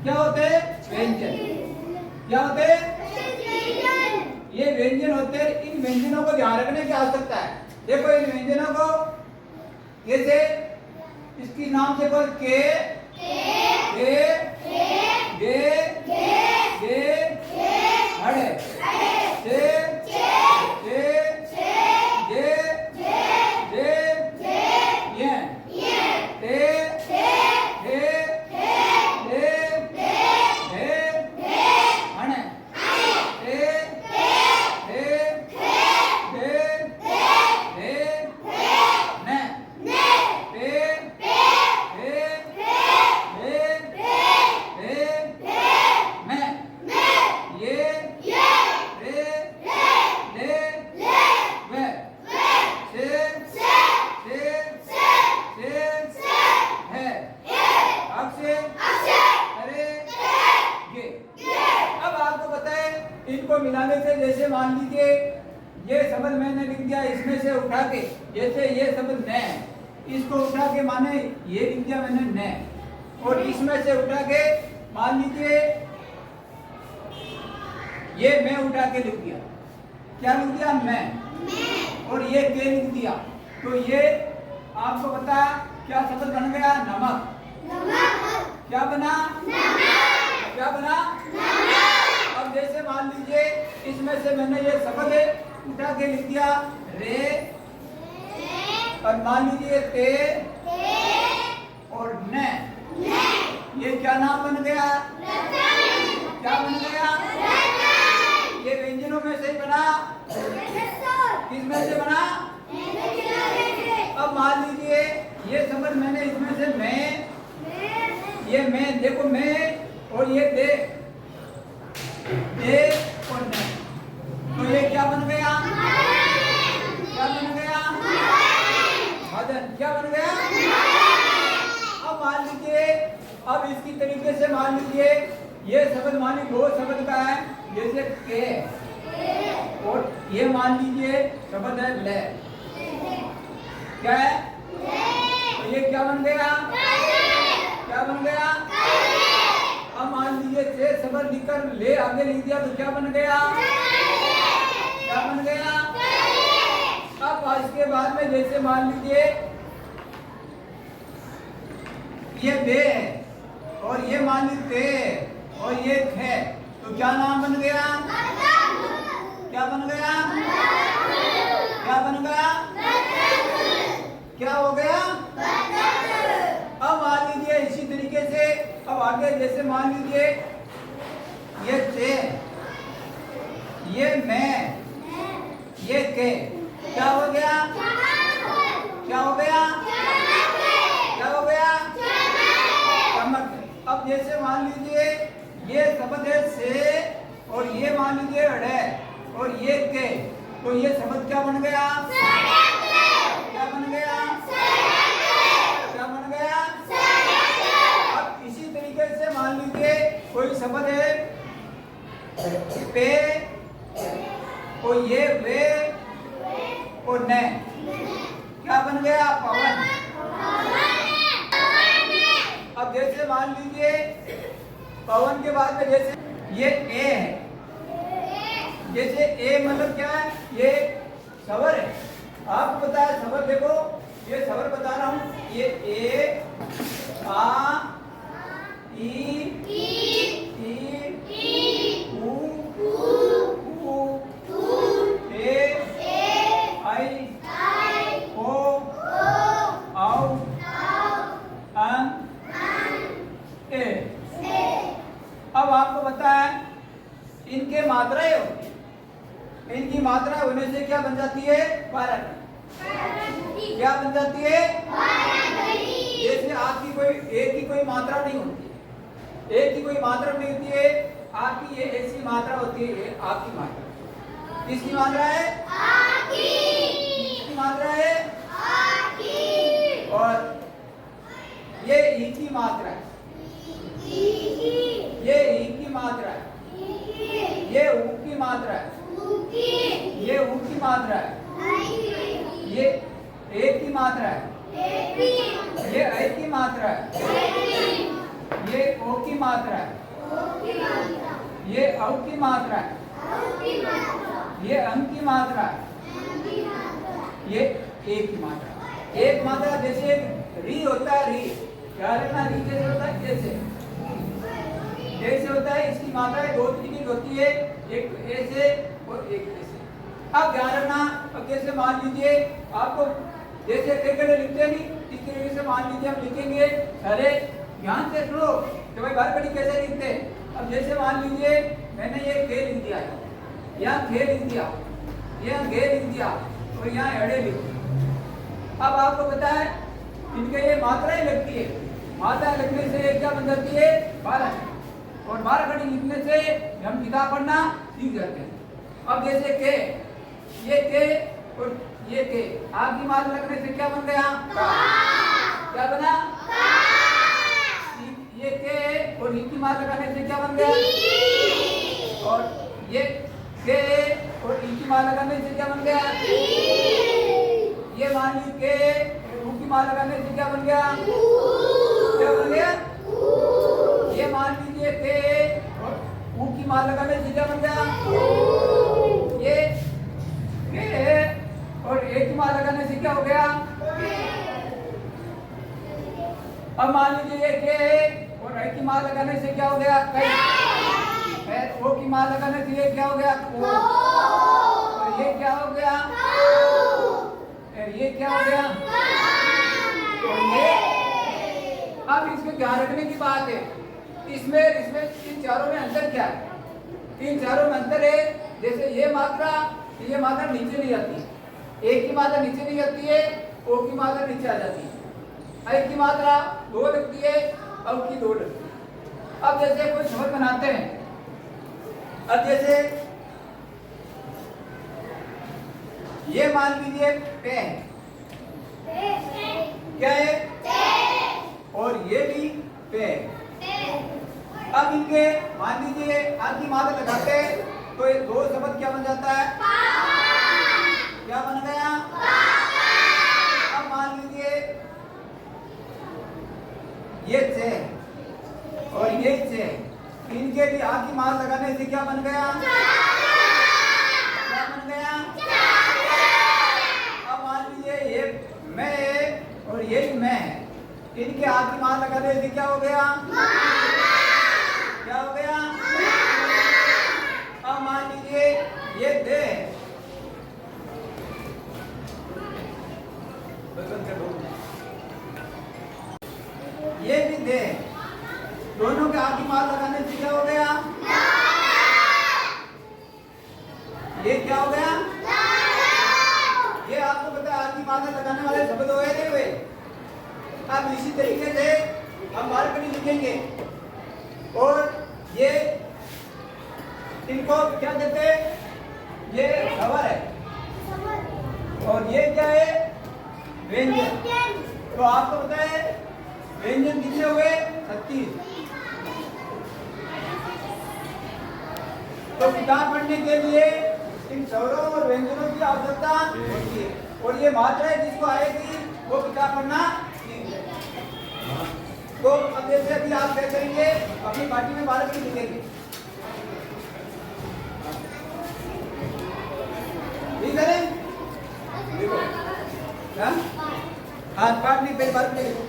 क्या होते हैं? व्यंजन। क्या होते हैं? ये व्यंजन होते हैं। इन व्यंजनों को ध्यान रखने की आवश्यकता है। देखो इन व्यंजनों को जैसे इसकी नाम से बोल के गे हड़े से इनको मिलाने से जैसे मान लीजिए ये शब्द मैंने लिख दिया, इसमें से उठा के जैसे ये शब्द न, इसको उठा के माने ये लिख दिया मैंने न, और इसमें से उठा के मान लीजिए ये मैं उठा के लिख दिया। क्या लिख दिया? मैं। और ये के लिख दिया, तो ये आपको पता क्या शब्द बन गया? नमक। क्या बना? क्या बना? अब जैसे मान लीजिए इसमें से मैंने ये शब्द उठा के लिख दिया रे, और मान लीजिए ते और न, ये क्या नाम बन गया? क्या बन गया? ये व्यंजनों में से बना। किसमें से बना? अब मान लीजिए ये शब्द मैंने इसमें से मैं, ये मैं, देखो मैं और ये दे और न, तो ये क्या बन गया? क्या बन गया? मदन। क्या बन गया? अब मान लीजिए, अब इसकी तरीके से मान लीजिए ये शब्द मान लीजिए दो शब्द का है, जैसे के, और ये मान लीजिए शब्द है ले। क्या है? तो ये क्या बन गया? क्या बन गया? अब मान लीजिए से शब्द लिखकर ले आगे लिख दिया, तो क्या बन गया? क्या बन गया? अब इसके बाद में जैसे मान लीजिए ये बे है और ये मान लीजिए और ये है, तो क्या नाम बन गया? क्या बन गया? क्या बन गया? क्या हो गया? अब मान लीजिए इसी तरीके से अब आगे जैसे मान लीजिए ये ते, ये मैं, ये के, क्या हो गया? क्या हो गया? क्या हो गया? चमक। अब जैसे मान लीजिए ये शब्द है से और ये मान लीजिए अड़े और ये के, तो ये शब्द क्या बन गया? क्या बन गया? क्या बन गया? अब इसी तरीके से मान लीजिए कोई शब्द है पे और ये वे और न, क्या बन गया? पवन। अब जैसे मान लीजिए पवन के बाद में जैसे ये ए है, जैसे ए मतलब क्या है? ये सवर है। आपको पता है सवर, देखो ये सवर बता रहा हूं, ये ए आ ई उ ए आई ओ औ अं ए। अब आपको पता है इनके मात्राएं होती है, इनकी मात्रा होने से क्या बन जाती है? कारक। क्या बन जाती है? जैसे आपकी कोई एक की कोई मात्रा नहीं होती, एक की कोई मात्रा नहीं होती है, आपकी ये ऐसी मात्रा होती है, आपकी मात्रा। किसकी मात्रा है? आपकी। किसकी मात्रा है? आपकी। और ये ई की मात्रा है, ये ई की मात्रा है, ये ऊ की मात्रा है, ये ऊ की मात्रा है, ये ए की मात्रा है, ये ऐ की मात्रा है, ये ओ की मात्रा है, ये औ की मात्रा है, ये अं की मात्रा है, ये ए की मात्रा। एक मात्रा जैसे री होता है, री क्या रखना, री कैसे होता है, जैसे जैसे होता है। इसकी मात्राएं दो तरीके की होती है, एक ऐसे और एक ऐसे। अब ध्यान रखना, अब जैसे मान लीजिए आपको जैसे कैसे लिखते हैं, इस तरीके से मान लीजिए हम लिखेंगे। अरे ध्यान से सुनो कि भाई बारकड़ी कैसे लिखते हैं। अब जैसे मान लीजिए मैंने ये खे लिख दिया, यहाँ खे लिख दिया, यहाँ घे लिख दिया और यहाँ एड़े लिख दिया। अब आपको पता है इनके ये मात्राएं लगती है, मात्राएं लगने से क्या बन जाती है, 12, और 12 खड़ी लिखने से हम किताब पढ़ना सीख जाते हैं। अब जैसे के, ये के और ये के, आग की मात्रा लगने से क्या बन गया, क्या बना, ये के और ई की मात्रा लगाने से क्या बन गया, और ये के और ई की मात्रा लगाने से क्या बन गया, ये मान लीजिए के ऊ की मात्रा लगाने से क्या बन गया, क्या बन गया, ये मान लीजिए के और ऊ की मात्रा लगाने से क्या बन गया, ये के और ए की मात्रा लगाने से क्या हो गया। अब मान लीजिए ये के और आई की मात्रा लगाने से क्या हो गया, कई, ओ की मात्रा लगाने से ये क्या हो गया, ओ, और ये क्या हो गया, ये क्या हो गया, और ये। अब इसमें ध्यान रखने की बात है, इसमें इन चारों में अंतर क्या है, इन चारों में अंतर है। जैसे ये मात्रा नीचे नहीं आती, एक की मात्रा नीचे नहीं आती है, ओ की मात्रा नीचे आ जाती है, आई की मात्रा 2 लगती है, औ की 2 लगती है। अब जैसे कोई शब्द बनाते हैं, अब जैसे ये मान लीजिए पे है, क्या है, और ये भी पे है। अब इनके मान लीजिए आग की मात्रा लगाते हैं तो ये 2 शब्द क्या बन जाता है, क्या बन गया। अब मान लीजिए ये छे और ये छे, इनके भी आग की मात्रा लगाने से क्या बन गया, क्या बन गया। अब मान लीजिए ये मैं और ये मैं, इनके आग की मात्रा लगाने से क्या हो गया, क्या हो गया। अब मान लीजिए ये दे, ये भी दे, दोनों के आग की मात्रा लगाने से क्या हो गया, ये क्या हो गया, ये आपको पता है आग की मात्रा लगाने वाले शब्द हुए नहीं हुए। अब इसी तरीके से हम बारकड़ी लिखेंगे और ये इनको क्या कहते हैं, ये खबर है और ये क्या है, व्यंजन। तो आपको पता है व्यंजन कितने हुए, 36। तो किताब पढ़ने के लिए इन स्वरों और व्यंजनों की आवश्यकता होती है, और ये मात्राएं जिसको आएगी वो किताब पढ़ना सीख लेगा। तो अब जैसे अभी आप क्या करेंगे, अपनी पार्टी में बारकड़ी लिखेंगे, ठीक है, हाँ, 5 नहीं, पहले बारकड़ी लिखो।